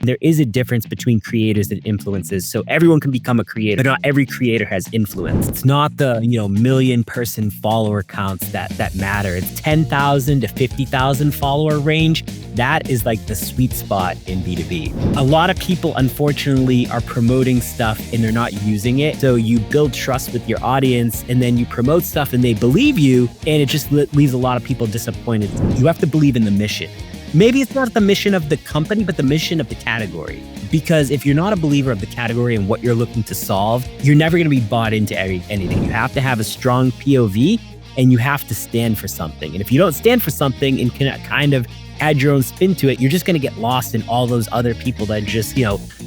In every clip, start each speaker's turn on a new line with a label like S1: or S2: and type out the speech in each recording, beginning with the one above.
S1: There is a difference between creators and influencers. So everyone can become a creator, but not every creator has influence. It's not the, million person follower counts that matter. It's 10,000 to 50,000 follower range. That is like the sweet spot in B2B. A lot of people, unfortunately, are promoting stuff and they're not using it. So you build trust with your audience and then you promote stuff and they believe you, and it just leaves a lot of people disappointed. You have to believe in the mission. Maybe it's not the mission of the company, but the mission of the category. Because if you're not a believer of the category and what you're looking to solve, you're never going to be bought into anything. You have to have a strong POV and you have to stand for something. And if you don't stand for something and can kind of add your own spin to it, you're just going to get lost in all those other people that just,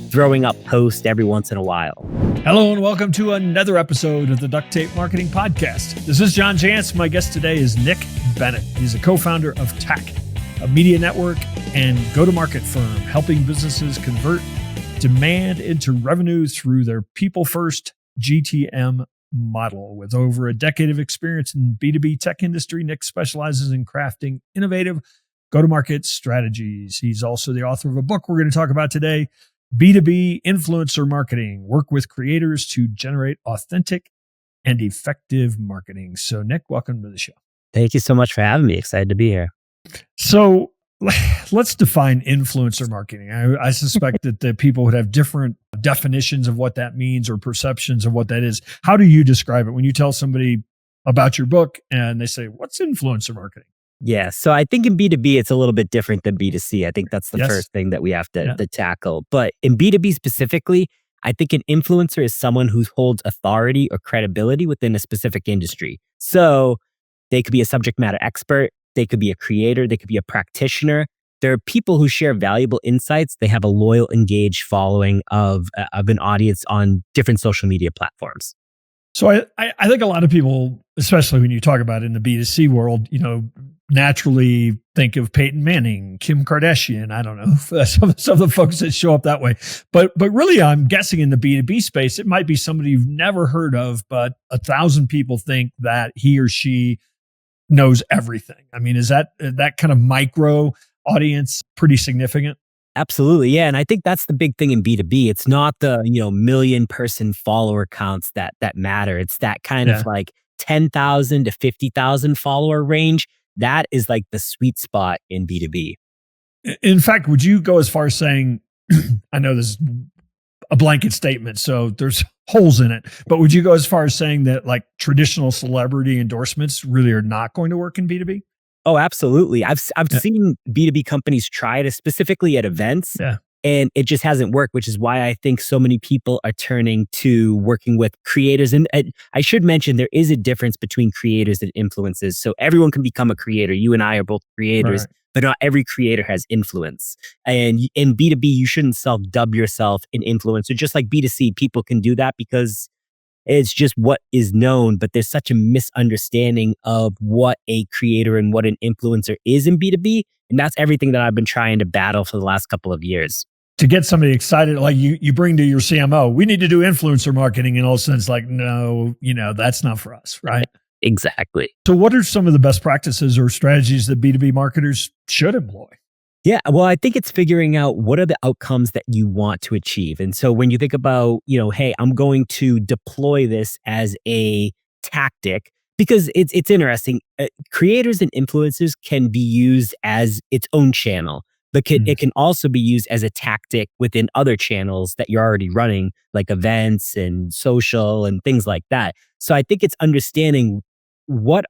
S1: throwing up posts every once in a while.
S2: Hello and welcome to another episode of the Duct Tape Marketing Podcast. This is John Jantsch. My guest today is Nick Bennett. He's a co-founder of TACK, a media network and go-to-market firm helping businesses convert demand into revenue through their people-first GTM model. With over a decade of experience in B2B tech industry, Nick specializes in crafting innovative go-to-market strategies. He's also the author of a book we're going to talk about today, B2B Influencer Marketing, work with creators to generate authentic and effective marketing. So Nick, welcome to the show.
S1: Thank you so much for having me. Excited to be here.
S2: So let's define influencer marketing. I suspect that the people would have different definitions of what that means or perceptions of what that is. How do you describe it when you tell somebody about your book and they say, what's influencer marketing?
S1: Yeah. So I think in B2B, it's a little bit different than B2C. I think that's the first thing that we have to tackle. But in B2B specifically, I think an influencer is someone who holds authority or credibility within a specific industry. So they could be a subject matter expert. They could be a creator. They could be a practitioner. There are people who share valuable insights. They have a loyal, engaged following of an audience on different social media platforms.
S2: So I think a lot of people, especially when you talk about it in the B2C world, naturally think of Peyton Manning, Kim Kardashian. I don't know, some of the folks that show up that way. But really, I'm guessing in the B2B space, it might be somebody you've never heard of, but 1,000 people think that he or she knows everything. I mean, is that kind of micro audience pretty significant?
S1: Absolutely. Yeah. And I think that's the big thing in B2B. It's not the, million person follower counts that matter. It's that kind of like 10,000 to 50,000 follower range. That is like the sweet spot in B2B.
S2: In fact, would you go as far as saying, I know this is a blanket statement, so there's holes in it, but would you go as far as saying that like traditional celebrity endorsements really are not going to work in B2B?
S1: Oh, absolutely. I've seen B2B companies try it specifically at events, and it just hasn't worked, which is why I think so many people are turning to working with creators. And I should mention, there is a difference between creators and influencers. So everyone can become a creator. You and I are both creators, but not every creator has influence. And in B2B, you shouldn't self-dub yourself an influencer. Just like B2C, people can do that because it's just what is known, but there's such a misunderstanding of what a creator and what an influencer is in B2B. And that's everything that I've been trying to battle for the last couple of years.
S2: To get somebody excited, like you bring to your CMO, we need to do influencer marketing, and all of a sudden it's like, no, that's not for us, right?
S1: Exactly.
S2: So what are some of the best practices or strategies that B2B marketers should employ?
S1: Yeah, well, I think it's figuring out what are the outcomes that you want to achieve. And so when you think about, hey, I'm going to deploy this as a tactic, because it's interesting. Creators and influencers can be used as its own channel, but it can also be used as a tactic within other channels that you're already running, like events and social and things like that. So I think it's understanding what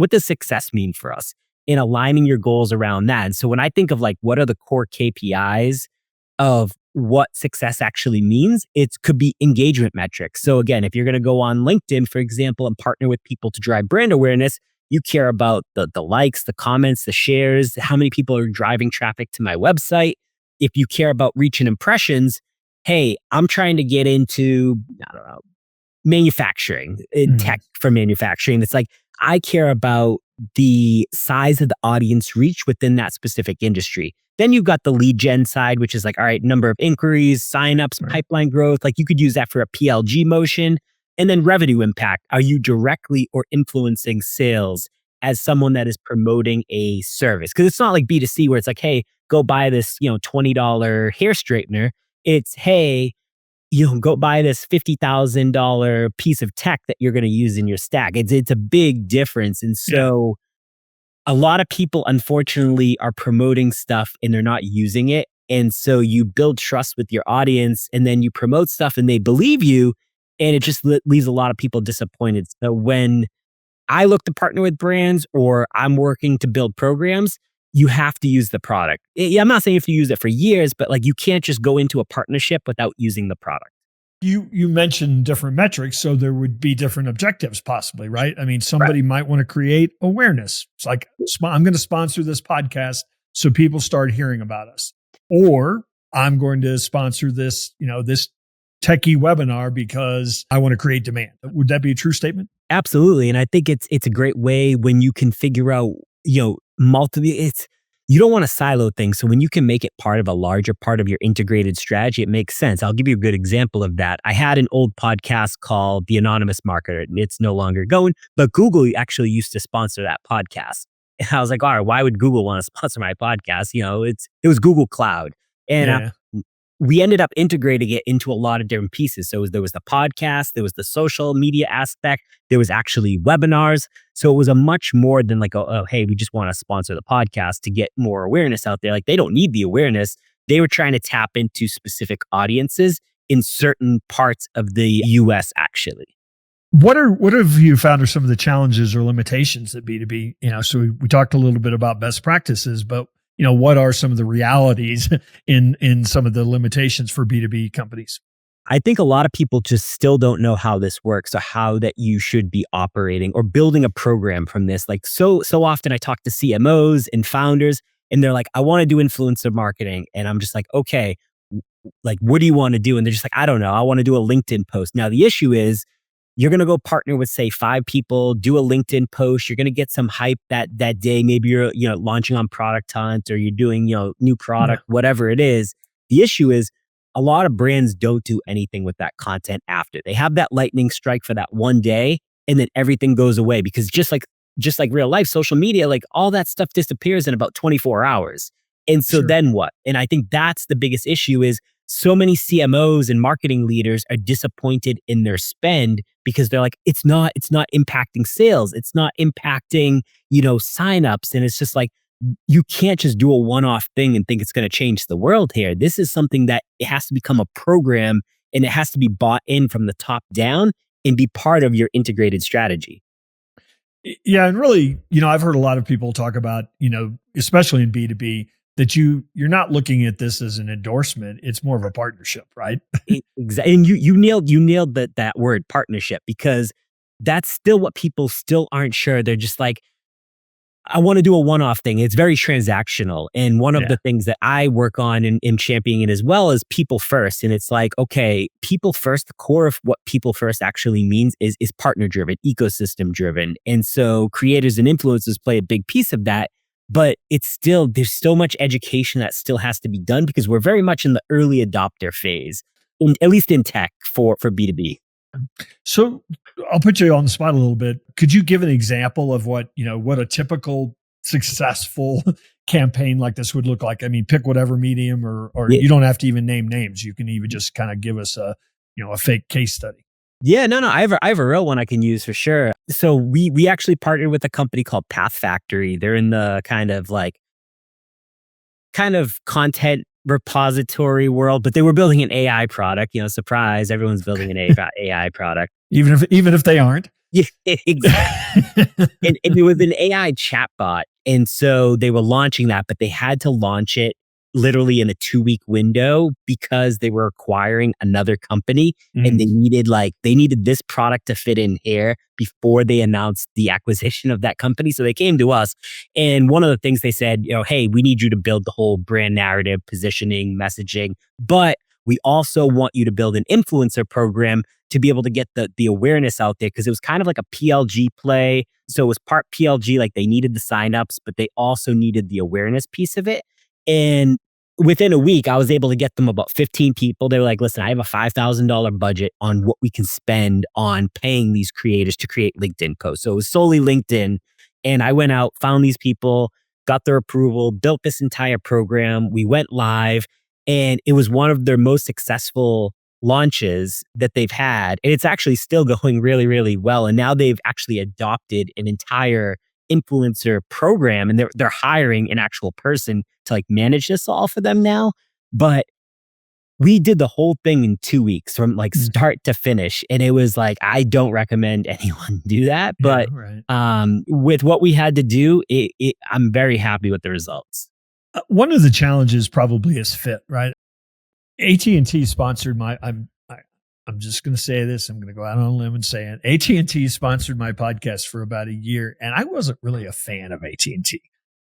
S1: does success mean for us, in aligning your goals around that. And so when I think of like, what are the core KPIs of what success actually means, it could be engagement metrics. So again, if you're going to go on LinkedIn, for example, and partner with people to drive brand awareness, you care about the likes, the comments, the shares, how many people are driving traffic to my website. If you care about reach and impressions, hey, I'm trying to get into, manufacturing, tech for manufacturing. It's like, I care about the size of the audience reach within that specific industry. Then you've got the lead gen side, which is like, all right, number of inquiries, signups, pipeline growth. Like you could use that for a PLG motion. And then revenue impact. Are you directly or influencing sales as someone that is promoting a service? Because it's not like B2C where it's like, hey, go buy this, $20 hair straightener. It's, hey, go buy this $50,000 piece of tech that you're going to use in your stack. It's a big difference. And
S2: Yeah.
S1: so a lot of people, unfortunately, are promoting stuff and they're not using it. And so you build trust with your audience and then you promote stuff and they believe you. And it just leaves a lot of people disappointed. So when I look to partner with brands or I'm working to build programs, you have to use the product. I'm not saying you have to use it for years, but like you can't just go into a partnership without using the product.
S2: You mentioned different metrics, so there would be different objectives possibly, right? I mean, somebody might want to create awareness. It's like, I'm going to sponsor this podcast so people start hearing about us. Or I'm going to sponsor this, this techie webinar because I want to create demand. Would that be a true statement?
S1: Absolutely. And I think it's a great way when you can figure out, you don't want to silo things. So when you can make it part of a larger part of your integrated strategy, it makes sense. I'll give you a good example of that. I had an old podcast called The Anonymous Marketer, and it's no longer going, but Google actually used to sponsor that podcast. And I was like, all right, why would Google want to sponsor my podcast? It was Google Cloud. And we ended up integrating it into a lot of different pieces. So there was the podcast, there was the social media aspect, there was actually webinars. So it was a much more than like, hey, we just want to sponsor the podcast to get more awareness out there. Like they don't need the awareness. They were trying to tap into specific audiences in certain parts of the US actually.
S2: What have you found are some of the challenges or limitations that B2B, so we talked a little bit about best practices, but what are some of the realities in some of the limitations for B2B companies?
S1: I think a lot of people just still don't know how this works or how that you should be operating or building a program from this. Like so often I talk to CMOs and founders and they're like, I want to do influencer marketing. And I'm just like, okay, like, what do you want to do? And they're just like, I don't know. I want to do a LinkedIn post. Now the issue is you're going to go partner with say 5 people, do a LinkedIn post. You're going to get some hype that day. Maybe you're, launching on Product Hunt or you're doing, new product, whatever it is. The issue is a lot of brands don't do anything with that content after. They have that lightning strike for that one day and then everything goes away because just like real life, social media, like all that stuff disappears in about 24 hours. And so then what? And I think that's the biggest issue is so many CMOs and marketing leaders are disappointed in their spend because they're like, it's not impacting sales. It's not impacting, signups. And it's just like, you can't just do a one-off thing and think it's going to change the world here. This is something that it has to become a program and it has to be bought in from the top down and be part of your integrated strategy.
S2: Yeah. And really, I've heard a lot of people talk about, especially in B2B, that you're not looking at this as an endorsement. It's more of a partnership, right?
S1: Exactly. And you nailed that word partnership because that's still what people still aren't sure. They're just like, I want to do a one-off thing. It's very transactional. And one of the things that I work on in championing it as well is people first. And it's like, okay, people first, the core of what people first actually means is partner driven, ecosystem driven. And so creators and influencers play a big piece of that. But there's so much education that still has to be done because we're very much in the early adopter phase, at least in tech for B2B.
S2: So I'll put you on the spot a little bit. Could you give an example of what a typical successful campaign like this would look like? I mean, pick whatever medium or you don't have to even name names. You can even just kind of give us a fake case study.
S1: Yeah, no. I have a real one I can use for sure. So we actually partnered with a company called Path Factory. They're in the kind of content repository world, but they were building an AI product. Surprise, everyone's building an AI product.
S2: Even if they aren't.
S1: Yeah, exactly. and it was an AI chatbot. And so they were launching that, but they had to launch it literally in a 2-week window because they were acquiring another company and they needed this product to fit in here before they announced the acquisition of that company. So they came to us. And one of the things they said, hey, we need you to build the whole brand narrative, positioning, messaging, but we also want you to build an influencer program to be able to get the awareness out there because it was kind of like a PLG play. So it was part PLG, like they needed the signups, but they also needed the awareness piece of it. And within a week, I was able to get them about 15 people. They were like, listen, I have a $5,000 budget on what we can spend on paying these creators to create LinkedIn posts. So it was solely LinkedIn. And I went out, found these people. got their approval, built this entire program. We went live, and it was one of their most successful launches that they've had. And it's actually still going really, really well. And now they've actually adopted an entire influencer program, and they're hiring an actual person to like manage this all for them now. But we did the whole thing in 2 weeks from like start to finish. And it was like, I don't recommend anyone do that. But with what we had to do, I'm very happy with the results.
S2: One of the challenges probably is fit, right? AT&T sponsored I'm just going to say this. I'm going to go out on a limb and say it. AT&T sponsored my podcast for about a year, and I wasn't really a fan of AT&T.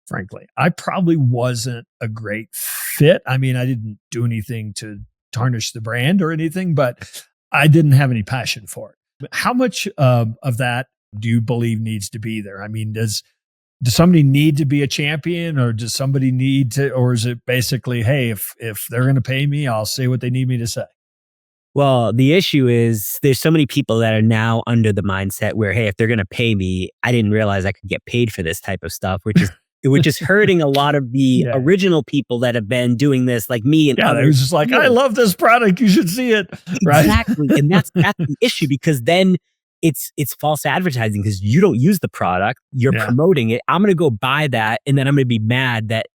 S2: Frankly, I probably wasn't a great fit. I mean, I didn't do anything to tarnish the brand or anything, but I didn't have any passion for it. How much of that do you believe needs to be there? I mean, does somebody need to be a champion, or does somebody need to, or is it basically, hey, if they're going to pay me, I'll say what they need me to say?
S1: Well, the issue is there's so many people that are now under the mindset where, hey, if they're going to pay me, I didn't realize I could get paid for this type of stuff, which is hurting a lot of the original people that have been doing this, like me and others.
S2: It was just like, I love this product. You should see it. Right?
S1: Exactly. And that's the issue, because then it's false advertising, because you don't use the product. You're promoting it. I'm going to go buy that. And then I'm going to be mad that,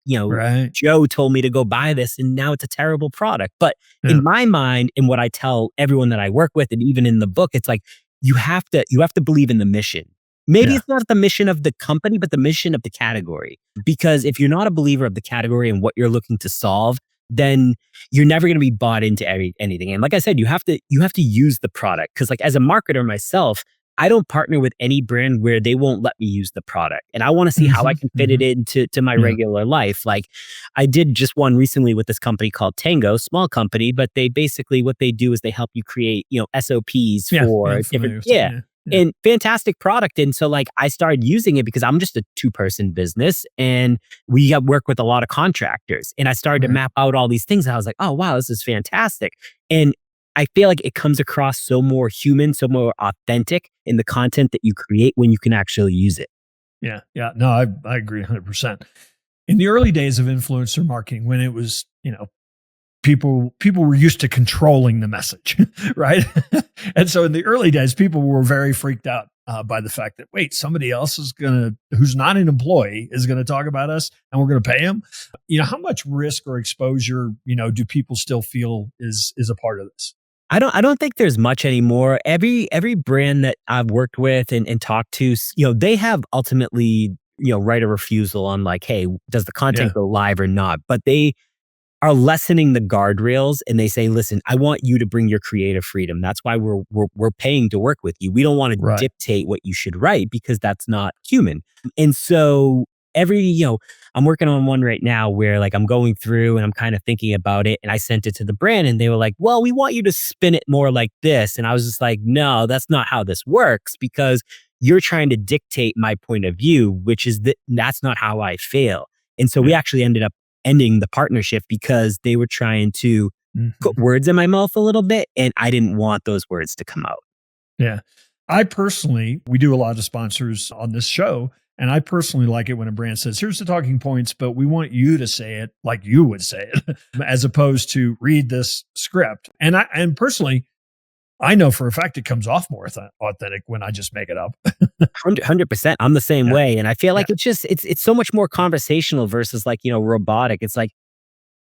S1: Joe told me to go buy this, and now it's a terrible product. But in my mind, and what I tell everyone that I work with, and even in the book, it's like, you have to believe in the mission. Maybe it's not the mission of the company, but the mission of the category. Because if you're not a believer of the category and what you're looking to solve, then you're never going to be bought into anything. And like I said, you have to use the product. Because like as a marketer myself, I don't partner with any brand where they won't let me use the product. And I want to see how I can fit it into my regular life. Like I did just one recently with this company called Tango, small company, but they basically, what they do is they help you create, SOPs for different, and fantastic product. And so like I started using it because I'm just a 2-person business, and we work with a lot of contractors, and I started to map out all these things. And I was like, oh, wow, this is fantastic. And I feel like it comes across so more human, so more authentic in the content that you create when you can actually use it.
S2: Yeah. No, I agree 100%. In the early days of influencer marketing, when it was, people were used to controlling the message, right? And so in the early days, people were very freaked out by the fact that, wait, somebody else who's not an employee is going to talk about us, and we're going to pay him. How much risk or exposure, do people still feel is a part of this?
S1: I don't think there's much anymore. Every brand that I've worked with and talked to, they have ultimately, right of refusal on like, hey, does the content go live or not? But they are lessening the guardrails, and they say, listen, I want you to bring your creative freedom. That's why we're paying to work with you. We don't want to dictate what you should write, because that's not human. And so I'm working on one right now where like I'm going through and I'm kind of thinking about it, and I sent it to the brand, and they were like, well, we want you to spin it more like this. And I was just like, no, that's not how this works, because you're trying to dictate my point of view, which is that's not how I fail. And so we actually ended up ending the partnership because they were trying to put words in my mouth a little bit, and I didn't want those words to come out.
S2: Yeah. We do a lot of sponsors on this show, and I personally like it when a brand says, here's the talking points, but we want you to say it like you would say it, as opposed to read this script. And personally, I know for a fact it comes off more authentic when I just make it up.
S1: 100%. I'm the same way. And I feel like it's so much more conversational versus like, robotic. It's like,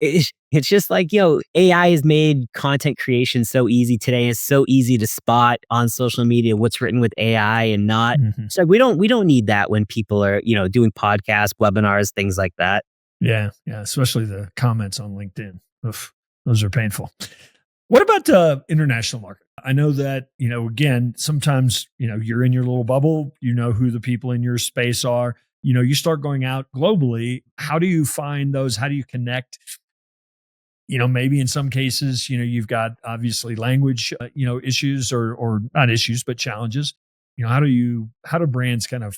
S1: it's just like, AI has made content creation so easy today. It's so easy to spot on social media what's written with AI and not. So we don't need that when people are, doing podcasts, webinars, things like that.
S2: Yeah. Especially the comments on LinkedIn. Oof, those are painful. What about international market? I know that, again, sometimes, you're in your little bubble, who the people in your space are, you start going out globally. How do you find those? How do you connect? Maybe in some cases, you've got obviously language, issues or not issues, but challenges. How do brands kind of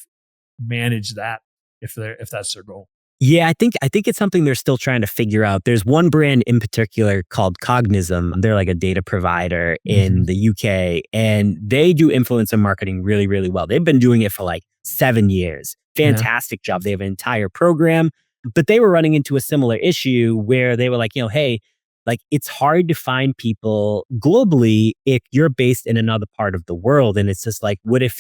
S2: manage that if that's their goal?
S1: Yeah, I think it's something they're still trying to figure out. There's one brand in particular called Cognizum. They're like a data provider in
S2: Hmm.
S1: the UK, and they do influencer marketing really, really well. They've been doing it for like 7 years.
S2: Yeah.
S1: Fantastic job. They have an entire program, but they were running into a similar issue where they were like, hey, like it's hard to find people globally if you're based in another part of the world. And it's just like, what if,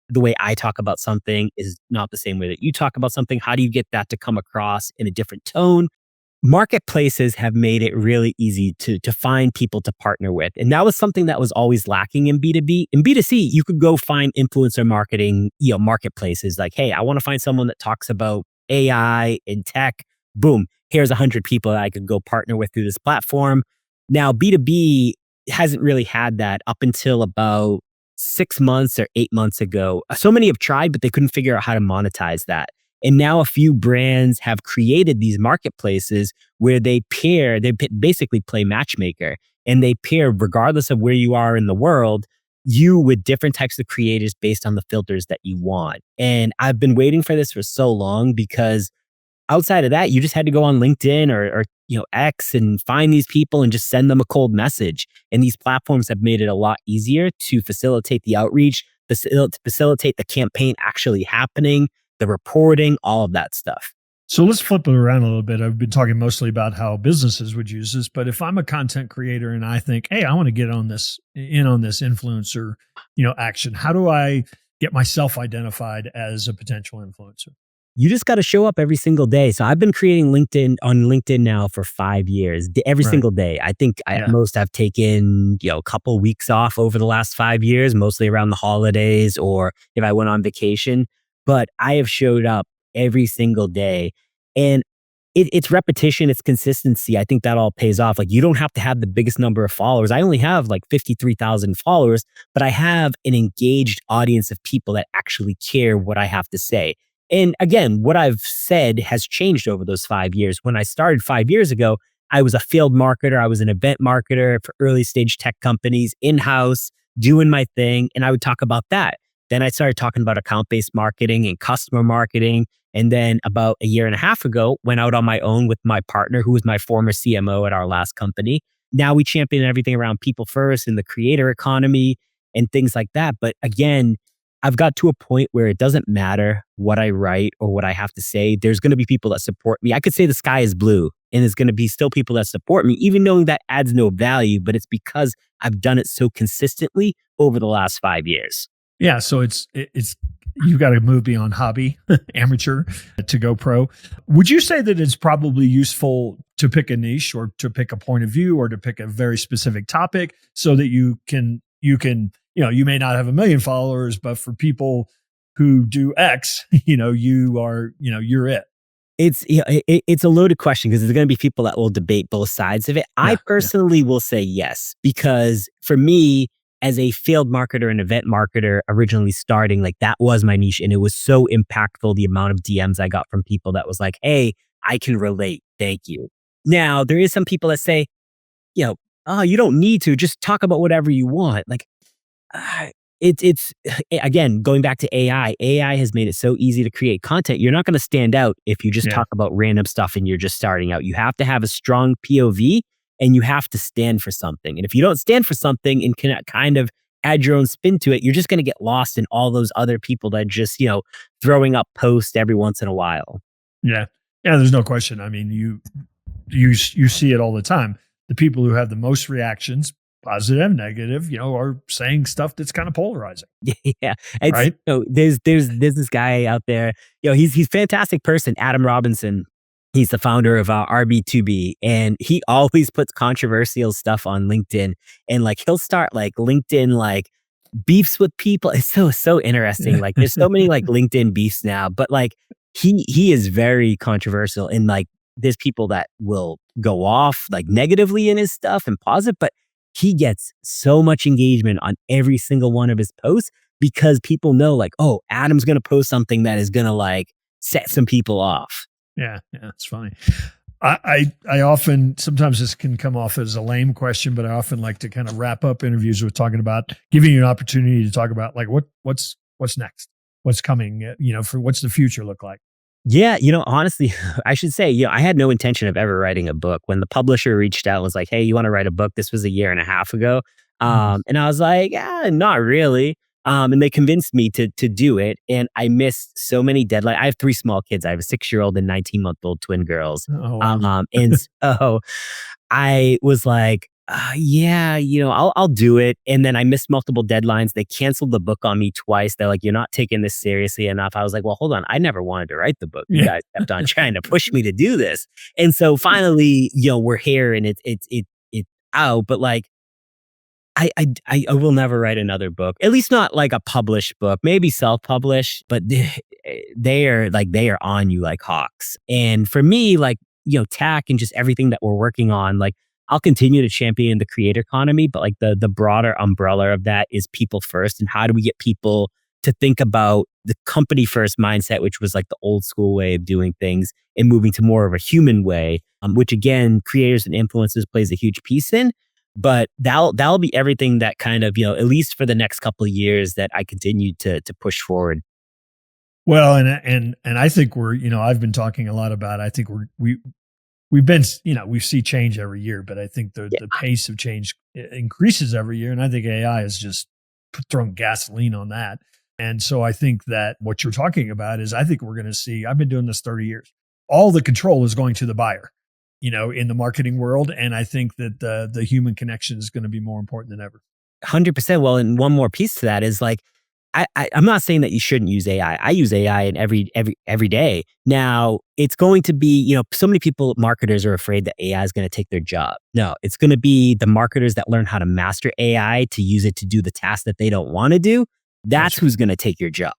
S1: the way I talk about something is not the same way that you talk about something? How do you get that to come across in a different tone? Marketplaces have made it really easy to find people to partner with. And that was something that was always lacking in B2B. In B2C, you could go find influencer marketing, marketplaces like, hey, I want to find someone that talks about AI and tech. Boom, here's 100 people that I could go partner with through this platform. Now, B2B hasn't really had that up until about 6 months or 8 months ago. So many have tried, but they couldn't figure out how to monetize that. And now a few brands have created these marketplaces where they basically play matchmaker, and they pair, regardless of where you are in the world, you with different types of creators based on the filters that you want. And I've been waiting for this for so long because outside of that, you just had to go on LinkedIn or X and find these people and just send them a cold message. And these platforms have made it a lot easier to facilitate the outreach, facilitate the campaign actually happening, the reporting, all of that stuff.
S2: So let's flip it around a little bit. I've been talking mostly about how businesses would use this, but if I'm a content creator and I think, hey, I want to get on this influencer, action, how do I get myself identified as a potential influencer?
S1: You just got to show up every single day. So I've been creating LinkedIn now for 5 years, every
S2: Right.
S1: single day. I think at
S2: Yeah.
S1: most I've taken, a couple weeks off over the last 5 years, mostly around the holidays or if I went on vacation. But I have showed up every single day. And it's repetition, it's consistency. I think that all pays off. Like you don't have to have the biggest number of followers. I only have like 53,000 followers, but I have an engaged audience of people that actually care what I have to say. And again, what I've said has changed over those 5 years. When I started 5 years ago, I was a field marketer. I was an event marketer for early stage tech companies in-house, doing my thing. And I would talk about that. Then I started talking about account-based marketing and customer marketing. And then about a year and a half ago, went out on my own with my partner, who was my former CMO at our last company. Now we champion everything around people first and the creator economy and things like that. But again, I've got to a point where it doesn't matter what I write or what I have to say. There's going to be people that support me. I could say the sky is blue and there's going to be still people that support me, even knowing that adds no value, but it's because I've done it so consistently over the last 5 years.
S2: Yeah. So it's you've got to move beyond hobby, amateur to go pro. Would you say that it's probably useful to pick a niche or to pick a point of view or to pick a very specific topic so that you may not have 1 million followers, but for people who do X, you're it.
S1: It's a loaded question because there's going to be people that will debate both sides of it.
S2: Yeah,
S1: I personally will say yes, because for me, as a field marketer and event marketer, originally starting, like that was my niche. And it was so impactful, the amount of DMs I got from people that was like, hey, I can relate. Thank you. Now, there is some people that say, oh, you don't need to just talk about whatever you want. Like, it's again, going back to AI has made it so easy to create content. You're not going to stand out if you just
S2: Yeah.
S1: talk about random stuff and you're just starting out. You have to have a strong POV and you have to stand for something. And if you don't stand for something and can kind of add your own spin to it, you're just going to get lost in all those other people that just, throwing up posts every once in a while.
S2: Yeah. Yeah. There's no question. I mean, you see it all the time. The people who have the most reactions, positive, negative, are saying stuff that's kind of polarizing.
S1: Yeah. It's,
S2: Right.
S1: there's this guy out there, he's a fantastic person, Adam Robinson. He's the founder of RB2B, and he always puts controversial stuff on LinkedIn. And like he'll start like LinkedIn like beefs with people. It's so interesting. Like there's so many like LinkedIn beefs now, but like he is very controversial, and like there's people that will go off like negatively in his stuff and positive, but he gets so much engagement on every single one of his posts because people know like, oh, Adam's going to post something that is going to like set some people off.
S2: Yeah, it's funny. I often, sometimes this can come off as a lame question, but I often like to kind of wrap up interviews with talking about, giving you an opportunity to talk about like what's next, what's coming, for what's the future look like.
S1: Yeah, honestly, I should say, I had no intention of ever writing a book. When the publisher reached out and was like, "Hey, you want to write a book?" This was a year and a half ago.
S2: Mhm.
S1: And I was like, not really. And they convinced me to do it. And I missed so many deadlines. I have three small kids. I have a 6-year-old and 19-month-old twin girls.
S2: Oh, wow.
S1: And so I was like, yeah, I'll do it. And then I missed multiple deadlines. They canceled the book on me twice. They're like, "You're not taking this seriously enough." I was like, "Well, hold on. I never wanted to write the book. You
S2: Yeah.
S1: guys kept on trying to push me to do this." And so finally, we're here and it's out. But like, I will never write another book. At least not like a published book. Maybe self-published, but they are on you like hawks. And for me, like, TACK and just everything that we're working on, like, I'll continue to champion the creator economy, but like the broader umbrella of that is people first. And how do we get people to think about the company first mindset, which was like the old school way of doing things, and moving to more of a human way, which again, creators and influencers plays a huge piece in. But that'll be everything that kind of, at least for the next couple of years, that I continue to push forward.
S2: Well, and I think we're, I've been talking a lot about, I think we've been, we see change every year, but I think the pace of change increases every year. And I think AI has just thrown gasoline on that. And so I think that what you're talking about is, I think we're going to see, I've been doing this 30 years. All the control is going to the buyer, in the marketing world. And I think that the human connection is going to be more important than ever.
S1: 100%. Well, and one more piece to that is like, I'm not saying that you shouldn't use AI. I use AI in every day. Now, it's going to be, so many marketers are afraid that AI is going to take their job. No, it's going to be the marketers that learn how to master AI to use it to do the tasks that they don't want to do. That's who's going to take your job.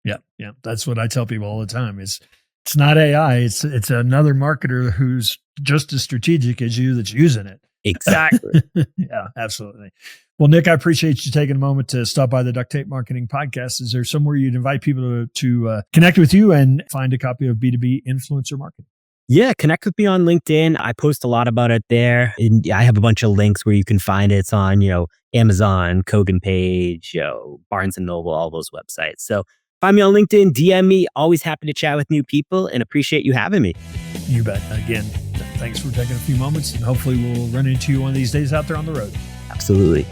S2: Yeah. Yeah. That's what I tell people all the time is, it's not AI. It's another marketer who's just as strategic as you that's using it.
S1: Exactly.
S2: Yeah, absolutely. Well, Nick, I appreciate you taking a moment to stop by the Duct Tape Marketing Podcast. Is there somewhere you'd invite people to connect with you and find a copy of B2B Influencer Marketing?
S1: Yeah, connect with me on LinkedIn. I post a lot about it there. And I have a bunch of links where you can find it. It's on, Amazon, Kogan Page, Barnes and Noble, all those websites. So find me on LinkedIn, DM me. Always happy to chat with new people and appreciate you having me.
S2: You bet. Again, thanks for taking a few moments, and hopefully we'll run into you one of these days out there on the road.
S1: Absolutely.